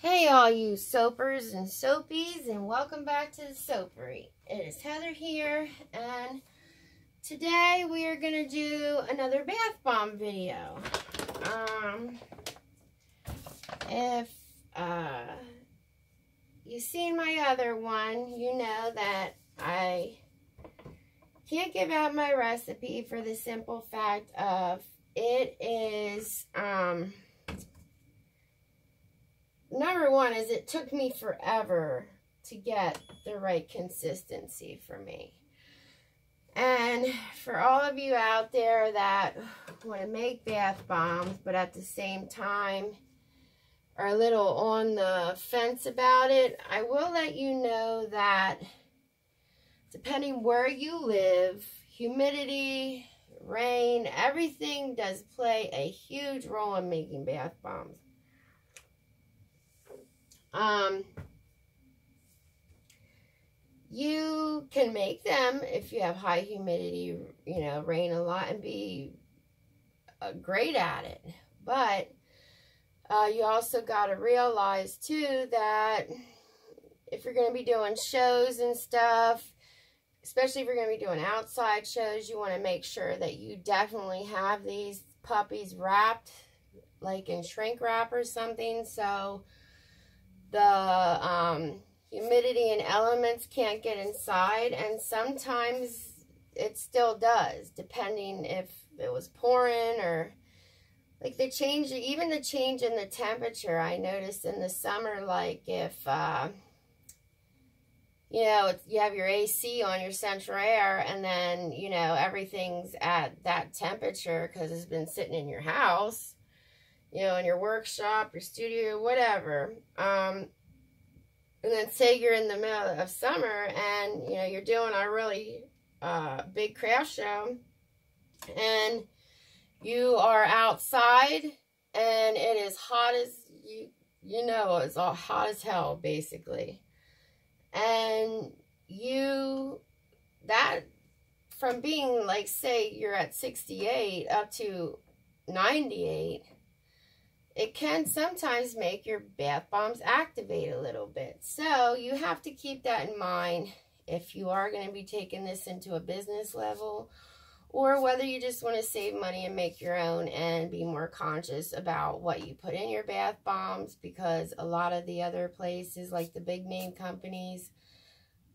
Hey all you soapers and soapies, and welcome back to the Soapery. It is Heather here, and today we are going to do another bath bomb video. If you've seen my other one, you know that I can't give out my recipe for the simple fact of it is, number one is it took me forever to get the right consistency for me. And for all of you out there that want to make bath bombs, but at the same time are a little on the fence about it, I will let you know that depending where you live, humidity, rain, everything does play a huge role in making bath bombs. You can make them if you have high humidity, you know, rain a lot, and be great at it. But you also got to realize too that if you're going to be doing shows and stuff, especially if you're going to be doing outside shows, you want to make sure that you definitely have these puppies wrapped like in shrink wrap or something, so the humidity and elements can't get inside. And sometimes it still does, depending if it was pouring or like the change, even the change in the temperature. I noticed in the summer, like if you know, you have your AC on your central air, and then, you know, everything's at that temperature because it's been sitting in your house, you know, in your workshop, your studio, whatever. And then say you're in the middle of summer and, you know, you're doing a really big craft show, and you are outside and it is hot as, you know, it's all hot as hell, basically. And that from being like, say you're at 68 up to 98, it can sometimes make your bath bombs activate a little bit. So you have to keep that in mind if you are going to be taking this into a business level, or whether you just want to save money and make your own and be more conscious about what you put in your bath bombs, because a lot of the other places, like the big name companies,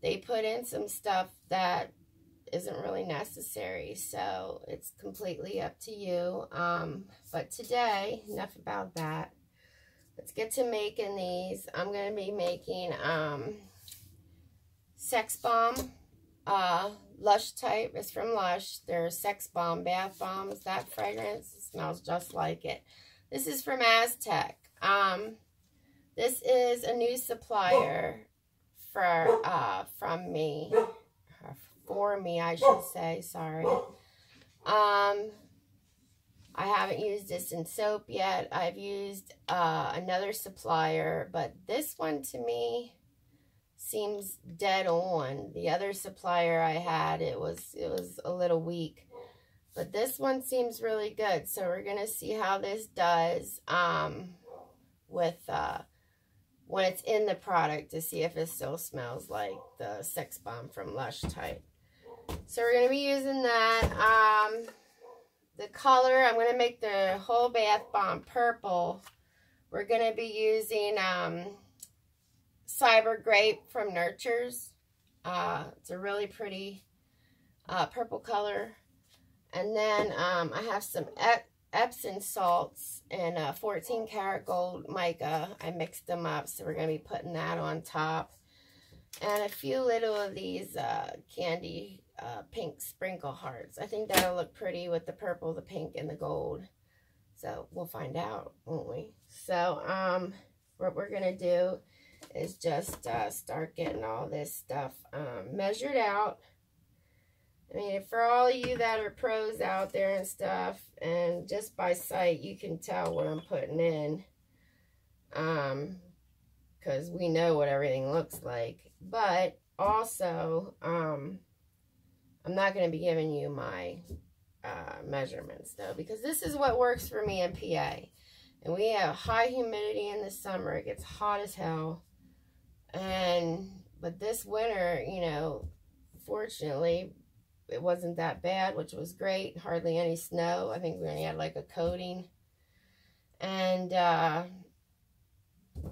they put in some stuff that isn't really necessary. So it's completely up to you. But today, enough about that. Let's get to making these. I'm going to be making Sex Bomb, Lush type. It's from Lush. They're Sex Bomb bath bombs. That fragrance smells just like it. This is from Aztec. This is a new supplier from me. For me, I should say, sorry. I haven't used this in soap yet. I've used another supplier, but this one to me seems dead on. The other supplier I had, it was a little weak, but this one seems really good. So we're gonna see how this does with when it's in the product, to see if it still smells like the Sex Bomb from Lush type. So we're going to be using that. The color, I'm going to make the whole bath bomb purple. We're going to be using Cyber Grape from Nurtures. It's a really pretty purple color. And then I have some Epsom salts and 14 karat gold mica. I mixed them up, so we're going to be putting that on top. And a few little of these candy pink sprinkle hearts. I think that'll look pretty with the purple, the pink, and the gold. So we'll find out, won't we? So what we're going to do is just start getting all this stuff measured out. I mean, for all of you that are pros out there and stuff, and just by sight, you can tell what I'm putting in. Because we know what everything looks like. But also, I'm not going to be giving you my measurements, though, because this is what works for me in PA. And we have high humidity in the summer. It gets hot as hell. But this winter, you know, fortunately, it wasn't that bad, which was great. Hardly any snow. I think we only had like a coating. And,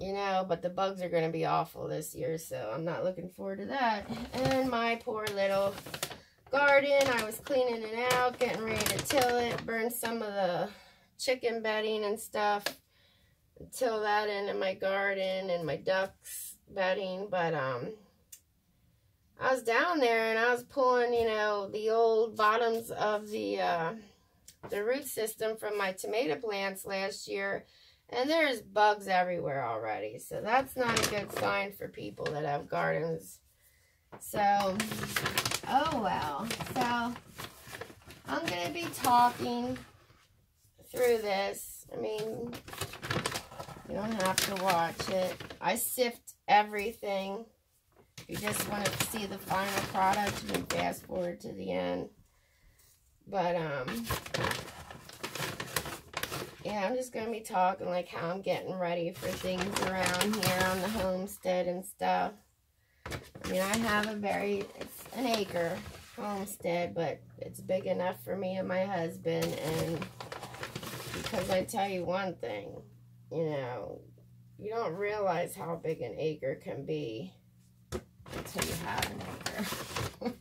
you know, but the bugs are going to be awful this year, so I'm not looking forward to that. And my poor little garden, I was cleaning it out, getting ready to till it, burned some of the chicken bedding and stuff, till that into my garden and my ducks bedding. But I was down there and I was pulling, you know, the old bottoms of the root system from my tomato plants last year, and there's bugs everywhere already. So that's not a good sign for people that have gardens. So, oh well. So, I'm going to be talking through this. I mean, you don't have to watch it. I sift everything. If you just want to see the final product, you can fast forward to the end. But, yeah, I'm just going to be talking like how I'm getting ready for things around here on the homestead and stuff. I mean, I have it's an acre homestead, but it's big enough for me and my husband. And because I tell you one thing, you know, you don't realize how big an acre can be until you have an acre.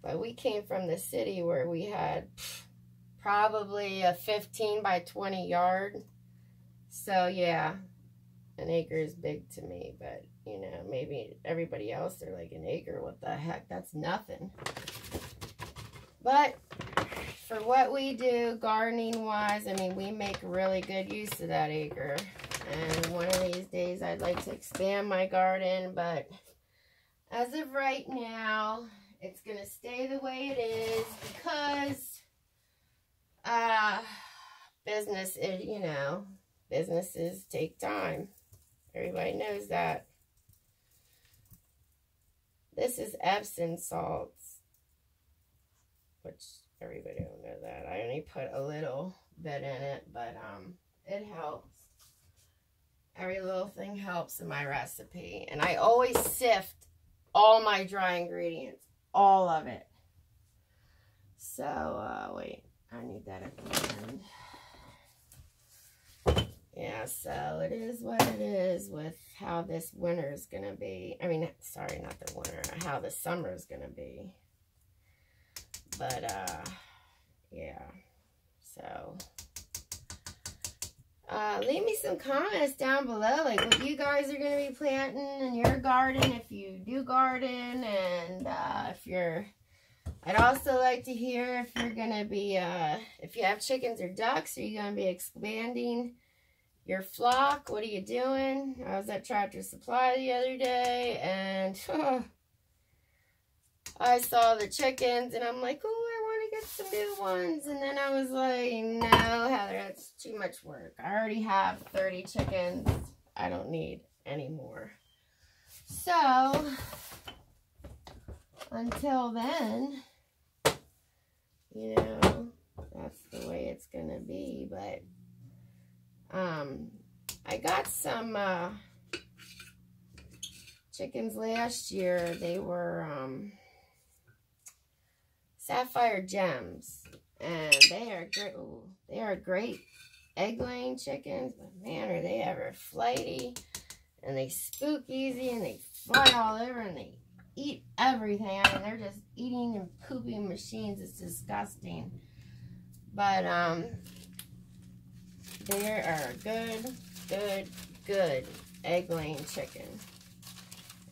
But we came from the city where we had probably a 15 by 20 yard. So, yeah, an acre is big to me. But, you know, maybe everybody else, they're like, an acre, what the heck? That's nothing. But for what we do, gardening-wise, I mean, we make really good use of that acre. And one of these days, I'd like to expand my garden. But as of right now, it's going to stay the way it is because business is, you know, businesses take time. Everybody knows that. This is Epsom salts, which everybody don't know that. I only put a little bit in it, but it helps. Every little thing helps in my recipe. And I always sift all my dry ingredients. All of it. So, wait. I need that at the end. Yeah, so it is what it is with how this winter is going to be. I mean, sorry, not the winter. How the summer is going to be. But, yeah. So, leave me some comments down below, like what you guys are going to be planting in your garden, if you do garden, and if you're, I'd also like to hear if you're going to be, if you have chickens or ducks, are you going to be expanding your flock? What are you doing? I was at Tractor Supply the other day, and I saw the chickens, and I'm like, oh, I want to get some new ones. And then I was like, no, Heather, that's too much work. I already have 30 chickens. I don't need any more. So, until then, you know, that's the way it's going to be. But, I got some, chickens last year. They were, sapphire gems, and they are great. Ooh, they are great egg-laying chickens, but man, are they ever flighty, and they spook easy, and they fly all over, and they eat everything. I mean, they're just eating and pooping machines. It's disgusting. But they are good egg-laying chicken,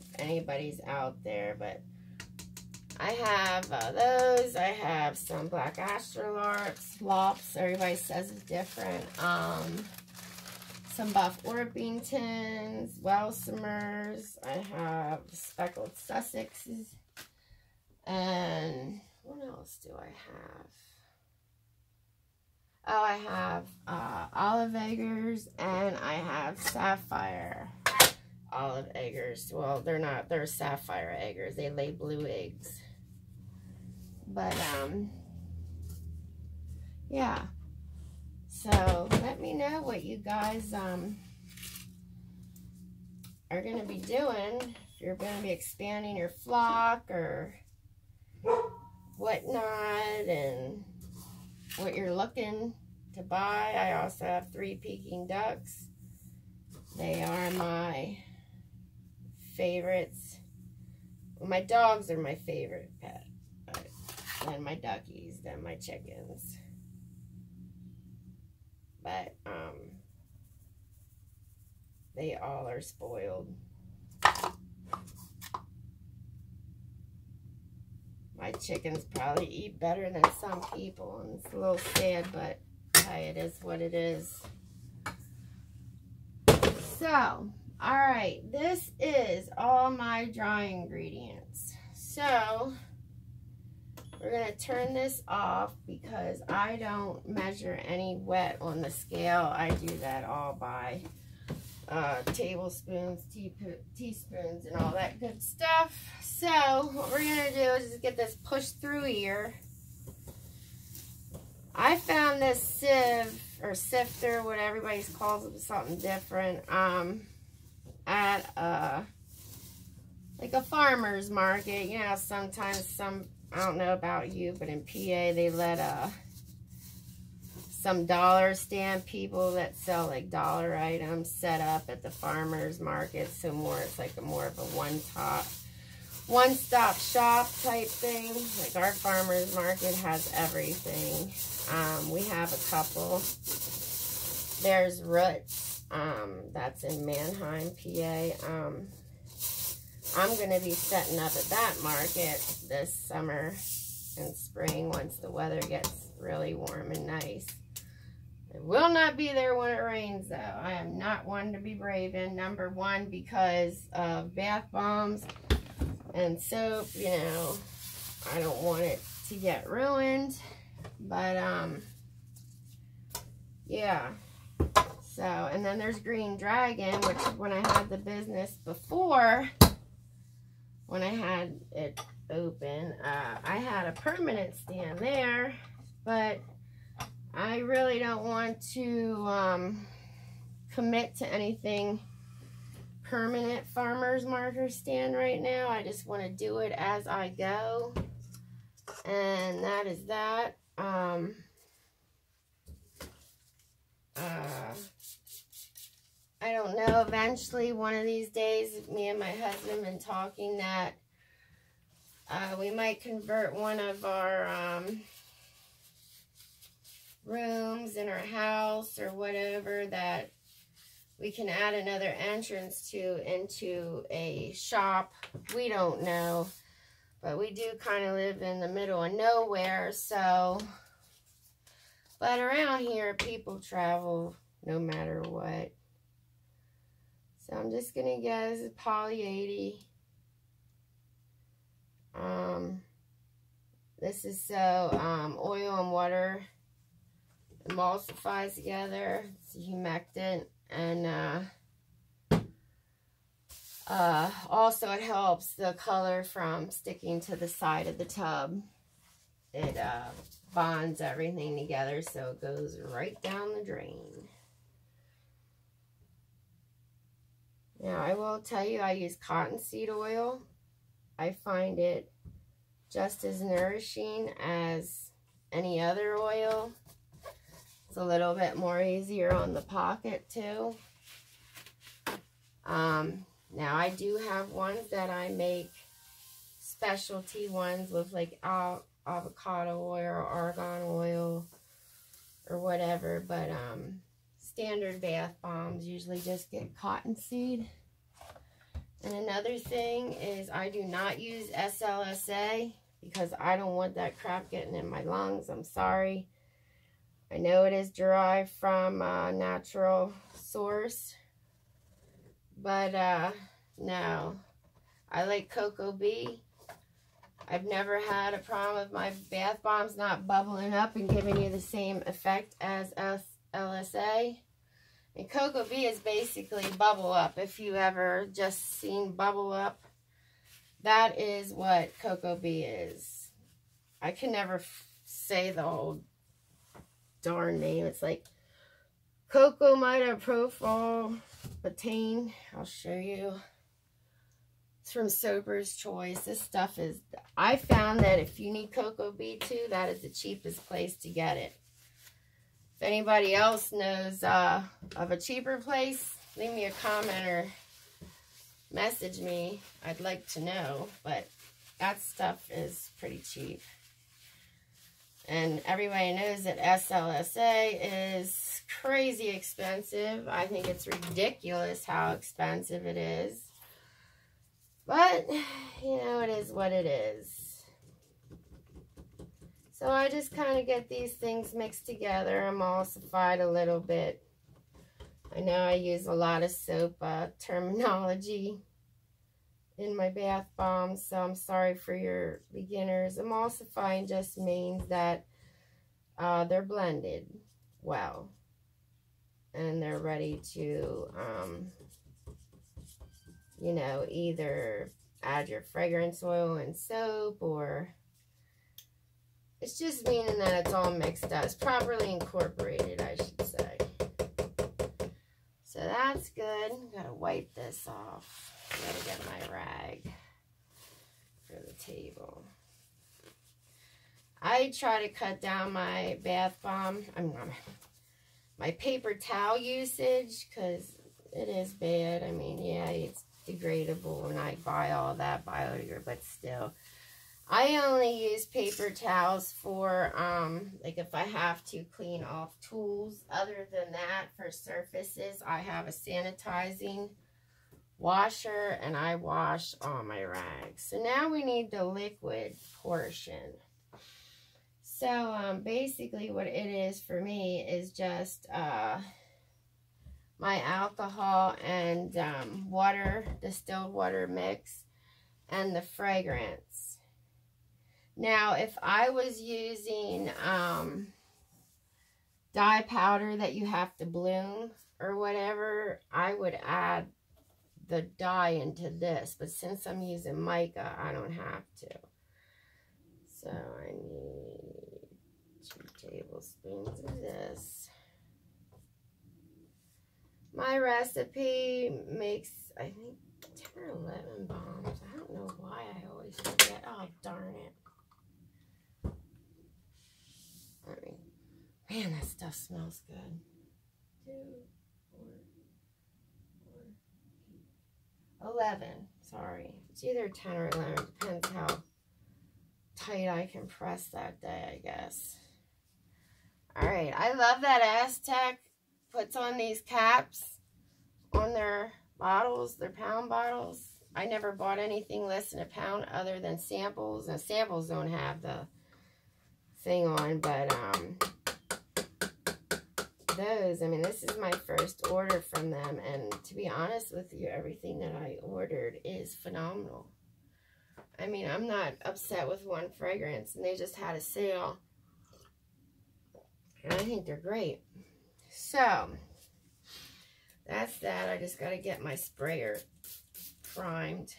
if anybody's out there. But I have those. I have some black astrolops. Everybody says it's different. Some buff Orpingtons, Welsumers. I have speckled Sussexes. And what else do I have? Oh, I have olive eggers, and I have sapphire olive eggers. Well, they're not. They're sapphire eggers. They lay blue eggs. But, yeah. So let me know what you guys are going to be doing. If you're going to be expanding your flock or whatnot, and what you're looking to buy. I also have 3 Peking ducks. They are my favorites. Well, my dogs are my favorite pet. Then my duckies, then my chickens. But they all are spoiled. My chickens probably eat better than some people, and it's a little sad, but hey, it is what it is. So, alright, this is all my dry ingredients. So, we're going to turn this off because I don't measure any wet on the scale. I do that all by tablespoons, teaspoons, and all that good stuff. So what we're going to do is just get this pushed through here. I found this sieve or sifter, what everybody calls it, something different, at like a farmer's market. You know, sometimes I don't know about you, but in PA they let some dollar stand people that sell like dollar items set up at the farmer's market. So it's like more of a one-stop shop type thing. Like our farmer's market has everything. We have a couple. There's Roots. That's in Mannheim, PA. I'm going to be setting up at that market this summer and spring once the weather gets really warm and nice. I will not be there when it rains, though. I am not one to be braving. Number one, because of bath bombs and soap. You know, I don't want it to get ruined. But, yeah. So, and then there's Green Dragon, which when I had the business before, when I had it open, I had a permanent stand there, but I really don't want to commit to anything permanent farmer's market stand right now. I just want to do it as I go, and that is that. I don't know, eventually one of these days, me and my husband have been talking that we might convert one of our rooms in our house or whatever, that we can add another entrance to into a shop. We don't know, but we do kind of live in the middle of nowhere, so, but around here people travel no matter what. So I'm just going to get, this is poly 80. This is so oil and water emulsifies together. It's humectant, and also it helps the color from sticking to the side of the tub. It bonds everything together so it goes right down the drain. Now, I will tell you, I use cottonseed oil. I find it just as nourishing as any other oil. It's a little bit more easier on the pocket, too. Now, I do have ones that I make, specialty ones with like avocado oil or argan oil or whatever, but standard bath bombs usually just get cottonseed. And another thing is I do not use SLSA because I don't want that crap getting in my lungs. I'm sorry. I know it is derived from a natural source, but no. I like Cocoa Bee. I've never had a problem with my bath bombs not bubbling up and giving you the same effect as LSA. And Cocoa Bee is basically bubble up. If you ever just seen bubble up, that is what Cocoa Bee is. I can never say the whole darn name. It's like Cocoa Mita Profile Betaine. I'll show you. It's from Soaper's Choice. This stuff is, I found that if you need Cocoa B2, that is the cheapest place to get it. If anybody else knows of a cheaper place, leave me a comment or message me. I'd like to know, but that stuff is pretty cheap. And everybody knows that SLSA is crazy expensive. I think it's ridiculous how expensive it is. But, you know, it is what it is. So I just kind of get these things mixed together, emulsified a little bit. I know I use a lot of soap terminology in my bath bombs, so I'm sorry for your beginners. Emulsifying just means that they're blended well and they're ready to, you know, either add your fragrance oil and soap, or it's just meaning that it's all mixed up. It's properly incorporated, I should say. So that's good. Gotta wipe this off. Gotta get my rag for the table. I try to cut down my bath bomb, my paper towel usage, because it is bad. I mean, yeah, it's degradable and I buy all that biodegradable, but still. I only use paper towels for, like if I have to clean off tools. Other than that, for surfaces, I have a sanitizing washer and I wash all my rags. So now we need the liquid portion. So basically what it is for me is just my alcohol and water, distilled water mix, and the fragrance. Now, if I was using dye powder that you have to bloom or whatever, I would add the dye into this. But since I'm using mica, I don't have to. So I need 2 tablespoons of this. My recipe makes, I think, 10 or 11 bombs. I don't know why I always forget. Oh, darn it. I mean, man, that stuff smells good. 2, 4, 4, 8, 11. Sorry. It's either 10 or 11. It depends how tight I can press that day, I guess. Alright, I love that Aztec puts on these caps on their bottles, their pound bottles. I never bought anything less than a pound other than samples. And samples don't have the thing on, but those, I mean, this is my first order from them, and to be honest with you, everything that I ordered is phenomenal. I mean, I'm not upset with one fragrance, and they just had a sale, and I think they're great. So that's that. I just got to get my sprayer primed.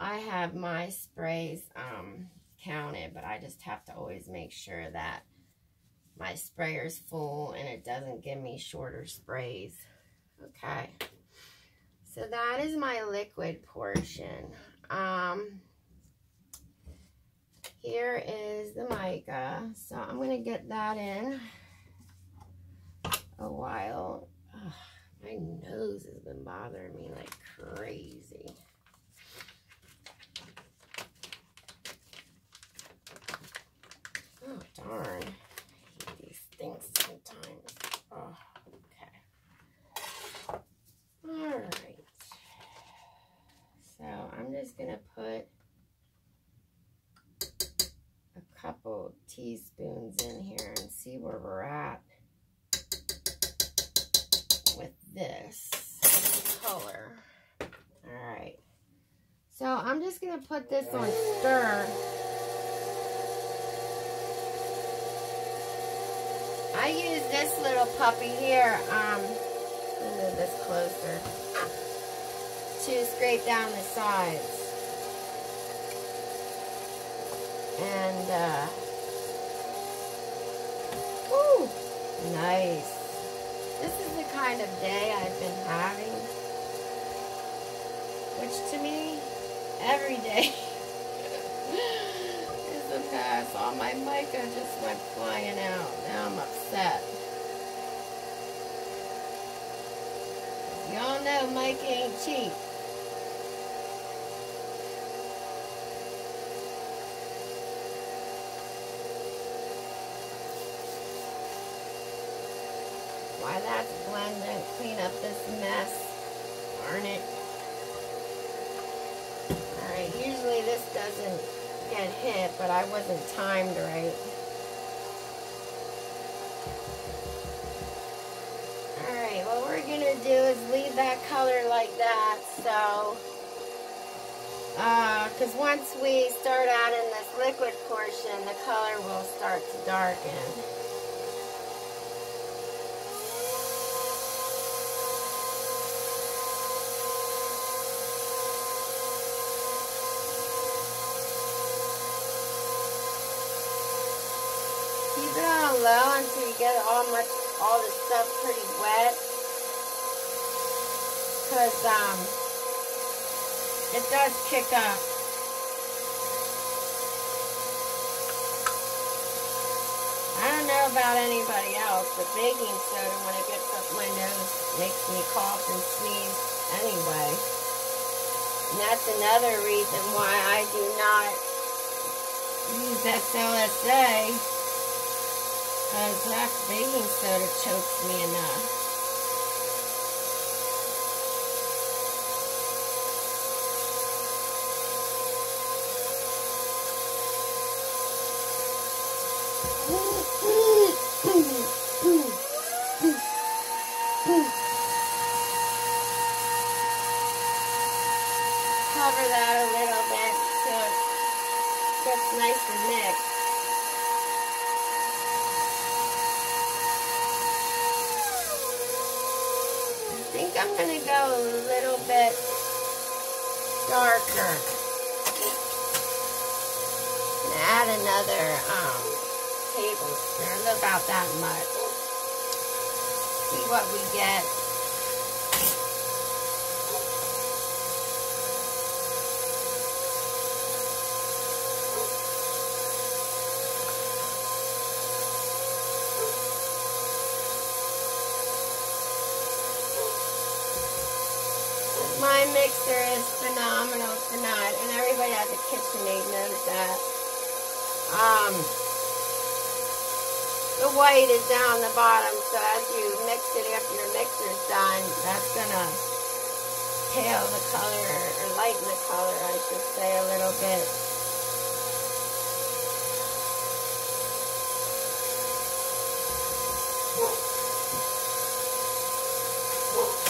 I have my sprays counted, but I just have to always make sure that my sprayer's full and it doesn't give me shorter sprays. Okay, so that is my liquid portion. Here is the mica, so I'm going to get that in a while. Ugh, my nose has been bothering me like crazy. Oh, darn. I hate these things sometimes. Oh, okay. Alright. So, I'm just going to put a couple teaspoons in here and see where we're at with this color. Alright. So, I'm just going to put this on stir. I use this little puppy here, move this closer, to scrape down the sides. And, woo, nice. This is the kind of day I've been having, which to me, every day is a pass. All my mica just went flying out. Now I'm upset. Y'all know mica ain't cheap. Why that's blending, clean up this mess. Darn it. Alright, usually this doesn't get hit, but I wasn't timed right. Alright, what we're gonna do is leave that color like that, so because once we start adding this liquid portion, the color will start to darken. Keep it on low until you get all the stuff pretty wet, because it does kick up. I don't know about anybody else, but baking soda, when it gets up my nose, makes me cough and sneeze anyway. And that's another reason why I do not use SLSA. Because that baking soda chokes me enough. Cover that a little bit so it gets nice and mixed. I think I'm going to go a little bit darker. And add another tablespoon, about that much. See what we get. My mixer is phenomenal tonight, and everybody at the KitchenAid knows that. The white is down the bottom, so as you mix it after your mixer's done, that's gonna pale the color, or lighten the color, I should say, a little bit.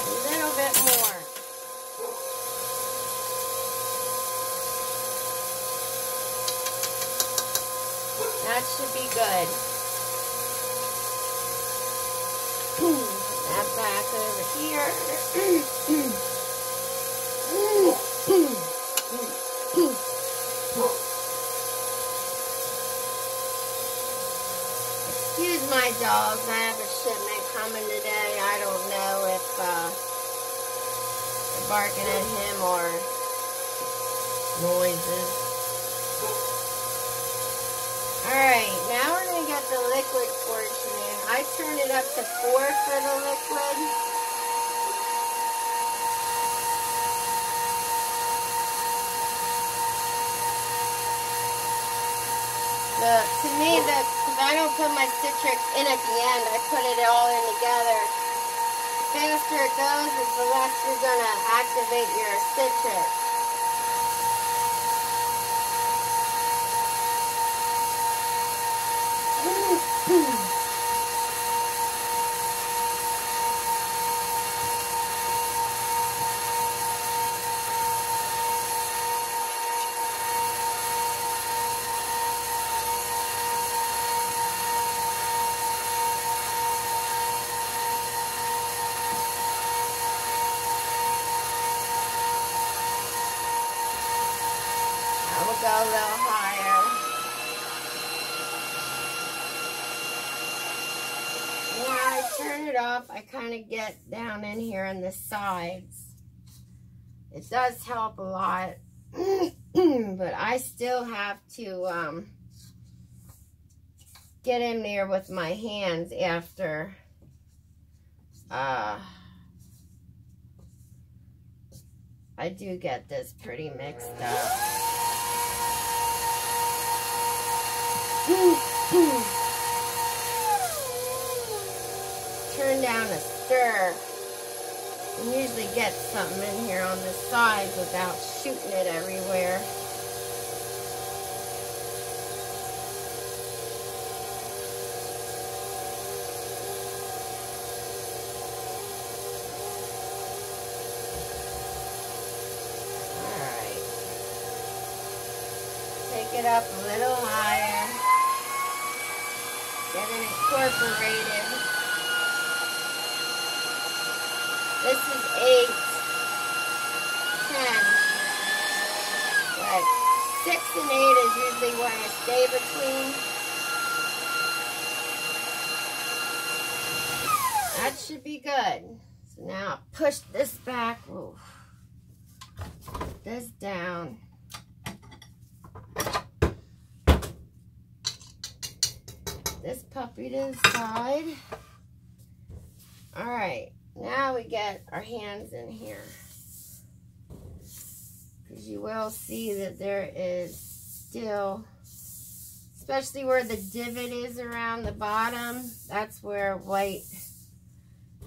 A little bit more. That should be good. That back over here. Excuse my dogs. I have a shipment coming today. I don't know if they're barking at him or noises. Alright, now we're going to get the liquid portion in. I turn it up to 4 for the liquid. To me, because I don't put my citric in at the end, I put it all in together. The faster it goes, the less you're going to activate your citric. go a little higher. When I turn it off, I kind of get down in here on the sides. It does help a lot, but I still have to get in there with my hands after I do get this pretty mixed up. Turn down a stir. You usually get something in here on the sides without shooting it everywhere. Alright. Take it up a little higher. Get it incorporated. This is 8, 10, but 6 and 8 is usually where I stay between. That should be good. So now I'll push this back. Ooh. Put this down. This puppy to the side. All right. Now we get our hands in here, because you will see that there is still, especially where the divot is around the bottom, that's where white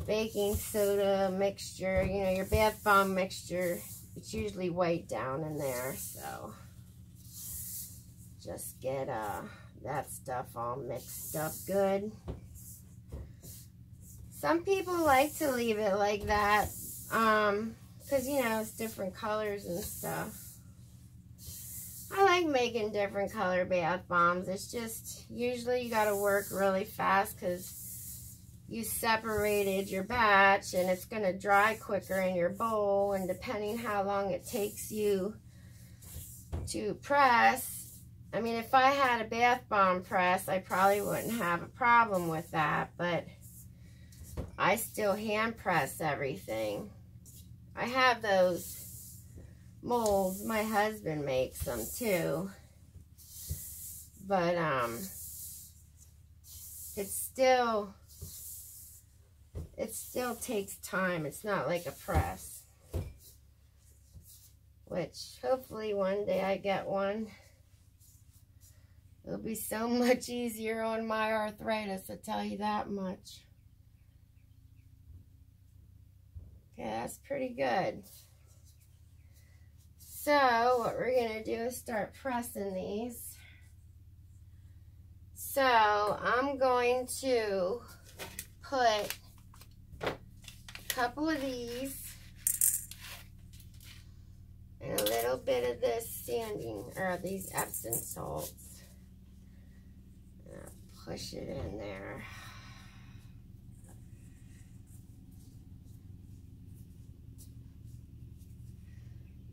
baking soda mixture, you know, your bath bomb mixture, it's usually white down in there. So just get that stuff all mixed up good. Some people like to leave it like that, because, you know, it's different colors and stuff. I like making different color bath bombs. It's just, usually you got to work really fast because you separated your batch and it's going to dry quicker in your bowl. And depending how long it takes you to press, I mean, if I had a bath bomb press, I probably wouldn't have a problem with that, but I still hand press everything. I have those molds. My husband makes them too. But it still takes time. It's not like a press. Which hopefully one day I get one. It'll be so much easier on my arthritis, I'll tell you that much. Okay, that's pretty good. So what we're going to do is start pressing these. So I'm going to put a couple of these and a little bit of this sanding, or these Epsom salts. And I'll push it in there.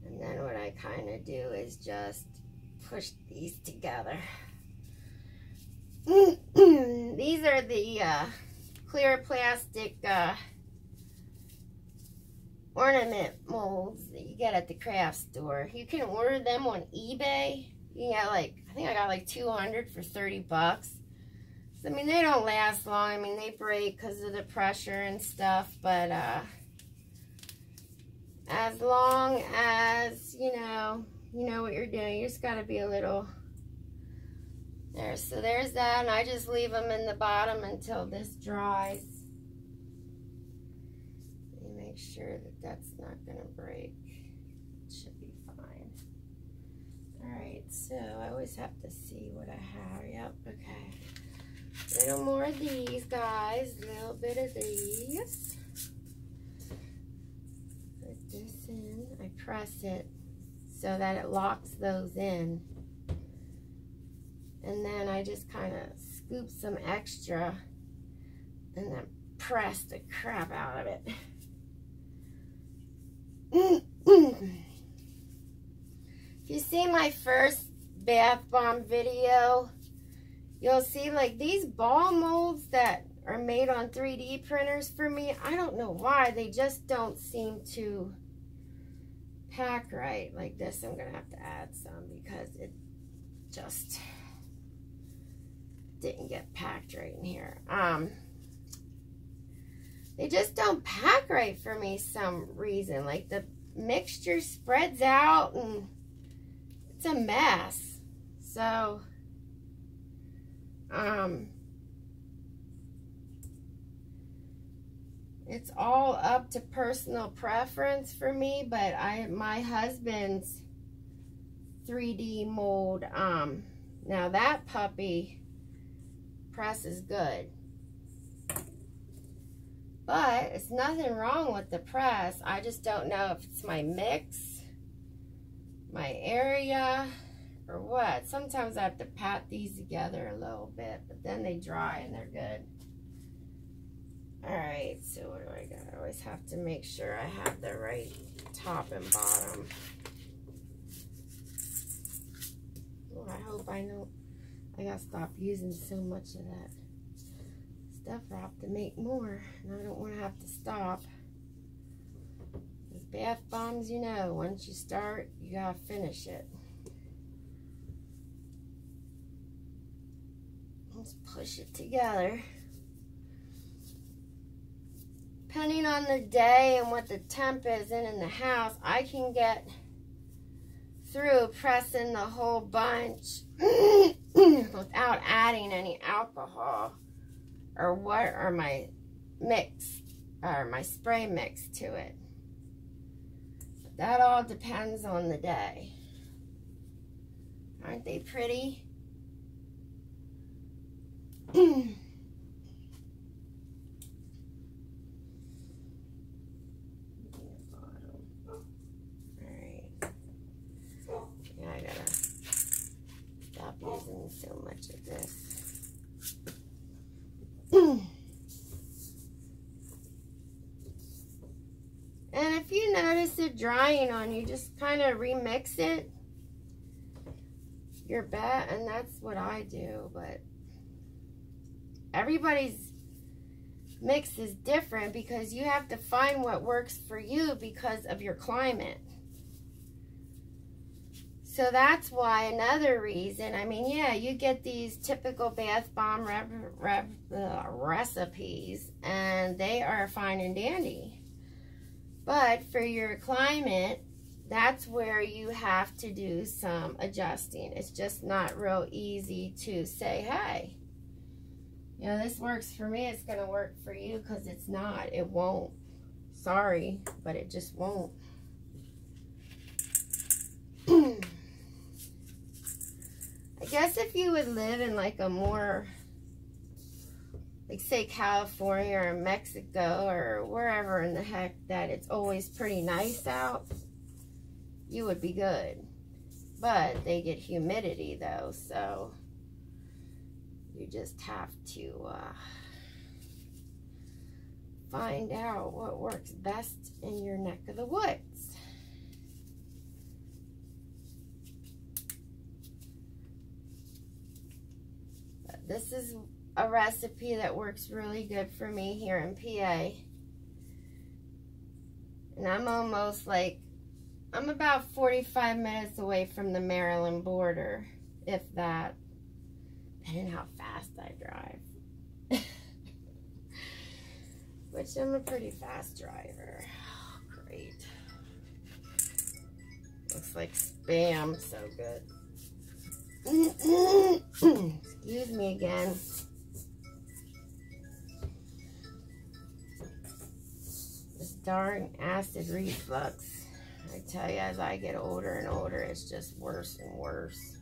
And then what I kind of do is just push these together. These are the clear plastic ornament molds that you get at the craft store. You can order them on eBay. You get like, I think I got like 200 for 30 bucks. So, I mean, they don't last long. I mean, they break because of the pressure and stuff, but as long as, you know what you're doing. You just got to be a little there. So there's that, and I just leave them in the bottom until this dries. Let me make sure that that's not going to break. It should be fine. Alright, so I always have to see what I have. Yep, okay. A little more of these, guys. A little bit of these. Put this in. I press it so that it locks those in. And then I just kind of scoop some extra and then press the crap out of it. If you see my first bath bomb video, you'll see like these ball molds that are made on 3D printers for me, I don't know why, they just don't seem to pack right. Like this, I'm gonna have to add some because it just didn't get packed right in here. They just don't pack right for me some reason. Like the mixture spreads out and it's a mess. So it's all up to personal preference for me, but my husband's 3D mold, now that puppy presses good. But it's nothing wrong with the press. I just don't know if it's my mix, my area, or what. Sometimes I have to pat these together a little bit, but then they dry and they're good. Alright, so what do I got? I always have to make sure I have the right top and bottom. Oh, I hope I know. I gotta stop using so much of that stuff wrap to make more, and I don't want to have to stop. Those bath bombs, you know, once you start, you gotta finish it. Let's push it together. Depending on the day and what the temp is in the house, I can get through pressing the whole bunch without adding any alcohol or my mix or my spray mix to it. But that all depends on the day. Aren't they pretty? Using so much of this. And if you notice it drying on you, just kind of remix it. Your bet, and that's what I do, but everybody's mix is different because you have to find what works for you because of your climate. So that's why, another reason, I mean, yeah, you get these typical bath bomb recipes, and they are fine and dandy. But for your climate, that's where you have to do some adjusting. It's just not real easy to say, hey, you know, this works for me, it's going to work for you, because it's not. It won't. Sorry, but it just won't. I guess if you would live in like a more, like say California or Mexico or wherever in the heck that it's always pretty nice out, you would be good. But they get humidity though, so you just have to find out what works best in your neck of the woods. This is a recipe that works really good for me here in PA. And I'm almost like, I'm about 45 minutes away from the Maryland border, if that, depending how fast I drive. Which I'm a pretty fast driver. Oh, great. Looks like Spam, so good. Excuse me again. This darn acid reflux. I tell you, as I get older and older, it's just worse and worse.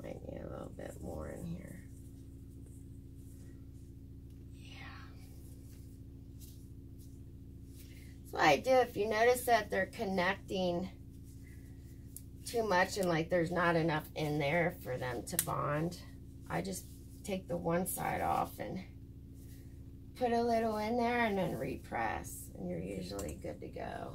Might need a little bit more in here. Yeah. That's what I do. If you notice that they're connecting too much and like there's not enough in there for them to bond, I just take the one side off and put a little in there and then repress, and you're usually good to go.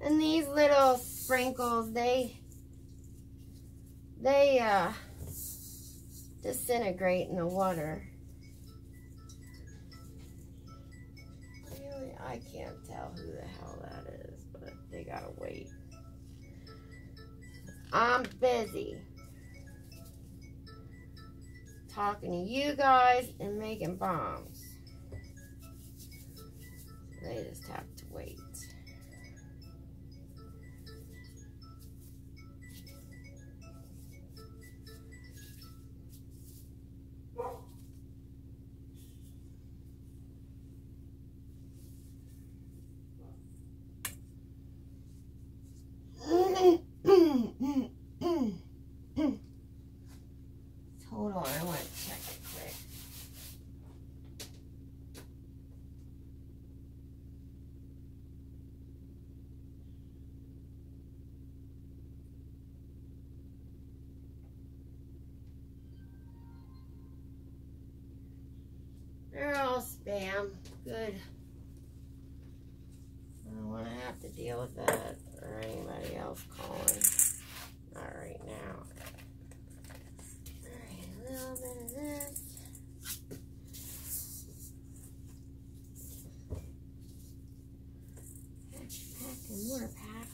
And these little sprinkles, they disintegrate in the water. Really, I can't tell who the hell that is, but they gotta wait. I'm busy talking to you guys and making bombs. They just have to wait. Hold on, I want to check it quick. They're all spam. Good. I don't want to have to deal with that or anybody else calling. Not right now. Alright, a little bit of this. Pack and more pack.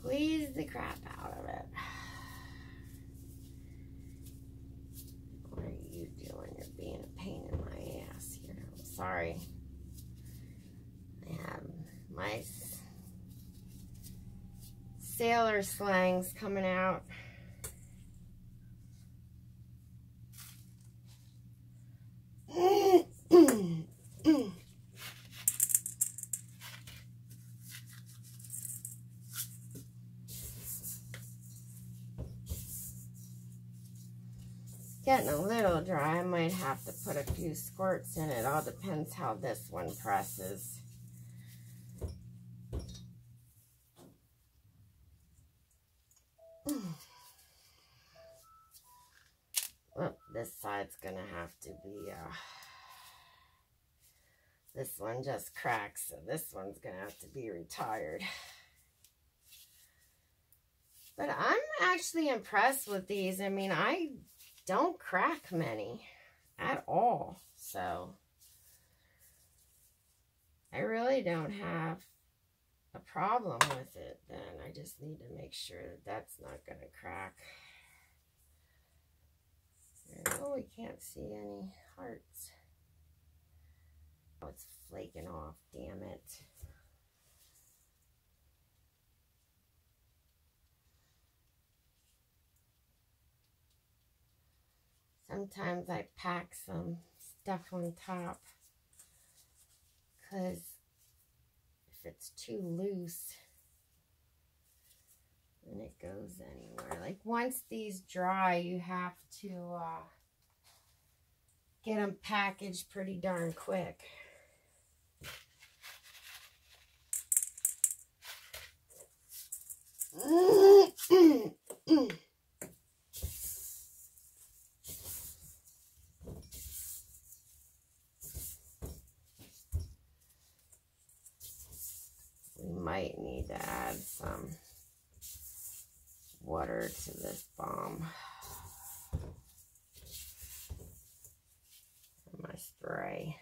Squeeze the crap out of it. What are you doing? You're being a pain in my ass here. I'm sorry. I have my sailor slangs coming out. Getting a little dry. I might have to put a few squirts in it. All depends how this one presses. Well, this side's gonna have to be this one just cracked, so this one's gonna have to be retired. But I'm actually impressed with these. I mean, I don't crack many at all, so I really don't have a problem with it. Then I just need to make sure that that's not going to crack. Oh, we can't see any hearts. Oh, it's flaking off, damn it. Sometimes I pack some stuff on top because if it's too loose, then it goes anywhere. Like once these dry, you have to get them packaged pretty darn quick. We might need to add some water to this bomb. My spray.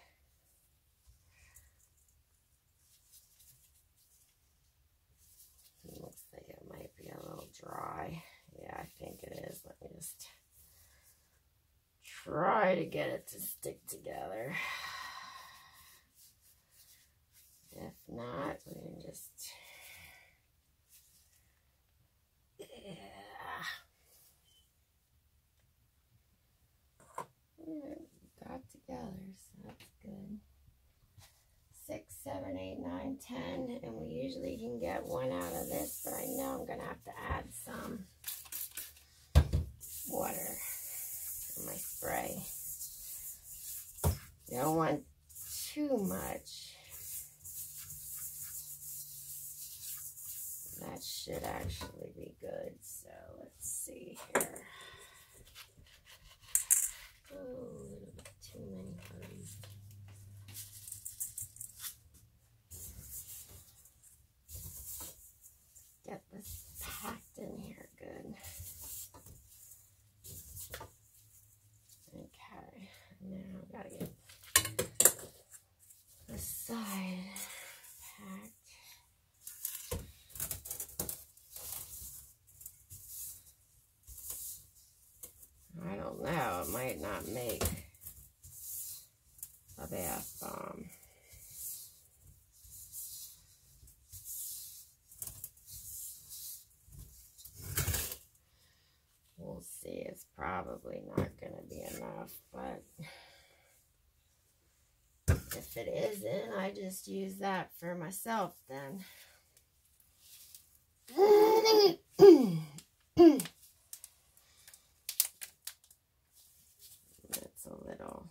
It looks like it might be a little dry. Yeah, I think it is. Let me just try to get it to stick together. If not, we can just, got together, so that's good. 6, 7, 8, 9, 10, and we usually can get one out of this, but I know I'm gonna have to add some water in my spray. You don't want too much. That should actually be good. So let's see here. Oh, a little bit too many birds. Get this packed in here good. Okay, now I gotta get the side packed. I don't know, it might not make a bath bomb. We'll see, it's probably not going to be enough, but if it isn't, I just use that for myself then. That's a little.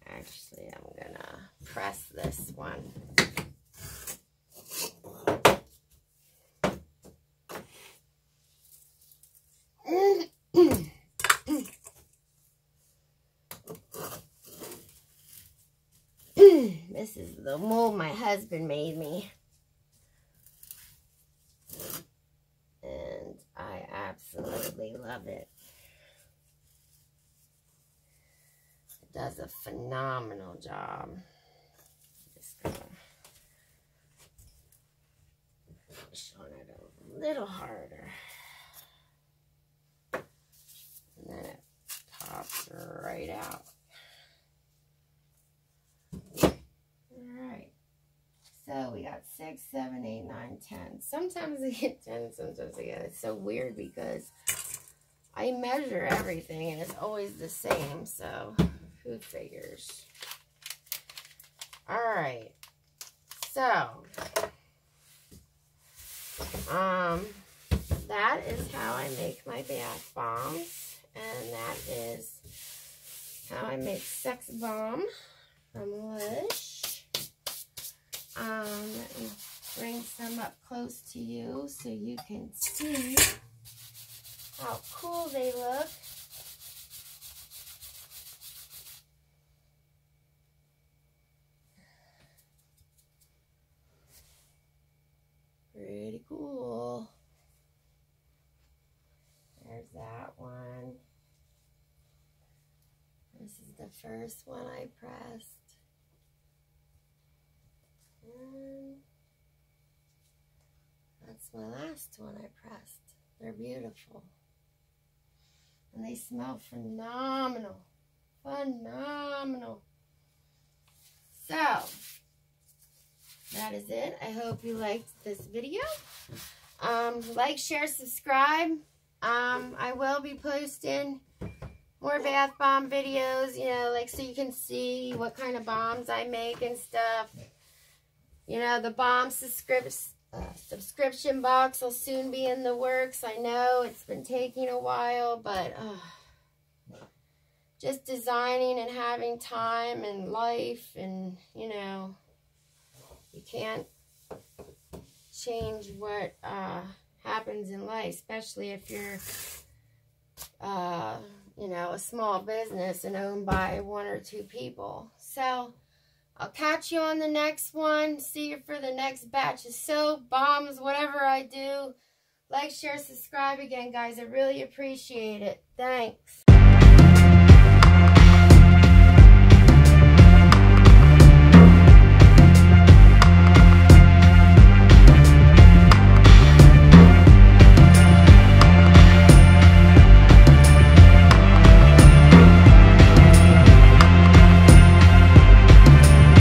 Actually, I'm gonna press this one. This is the mold my husband made me. And I absolutely love it. It does a phenomenal job. Just gonna push on it a little harder. And then it pops right out. Alright. So we got 6, 7, 8, 9, 10. Sometimes I get 10, sometimes I get. It's so weird because I measure everything and it's always the same, so who figures? Alright. So that is how I make my bath bombs, and that is how I make Sex Bomb from Lush. Let me bring some up close to you so you can see how cool they look. Pretty cool. There's that one. This is the first one I pressed. And that's my last one I pressed. They're beautiful. And they smell phenomenal. Phenomenal. So, that is it. I hope you liked this video. Like, share, subscribe. I will be posting more bath bomb videos, you know, like so you can see what kind of bombs I make and stuff. You know, the bomb subscription box will soon be in the works. I know it's been taking a while, but just designing and having time and life, and, you know, you can't change what happens in life, especially if you're, you know, a small business and owned by 1 or 2 people. So, I'll catch you on the next one. See you for the next batch of soap, bombs, whatever I do. Like, share, subscribe again, guys. I really appreciate it. Thanks.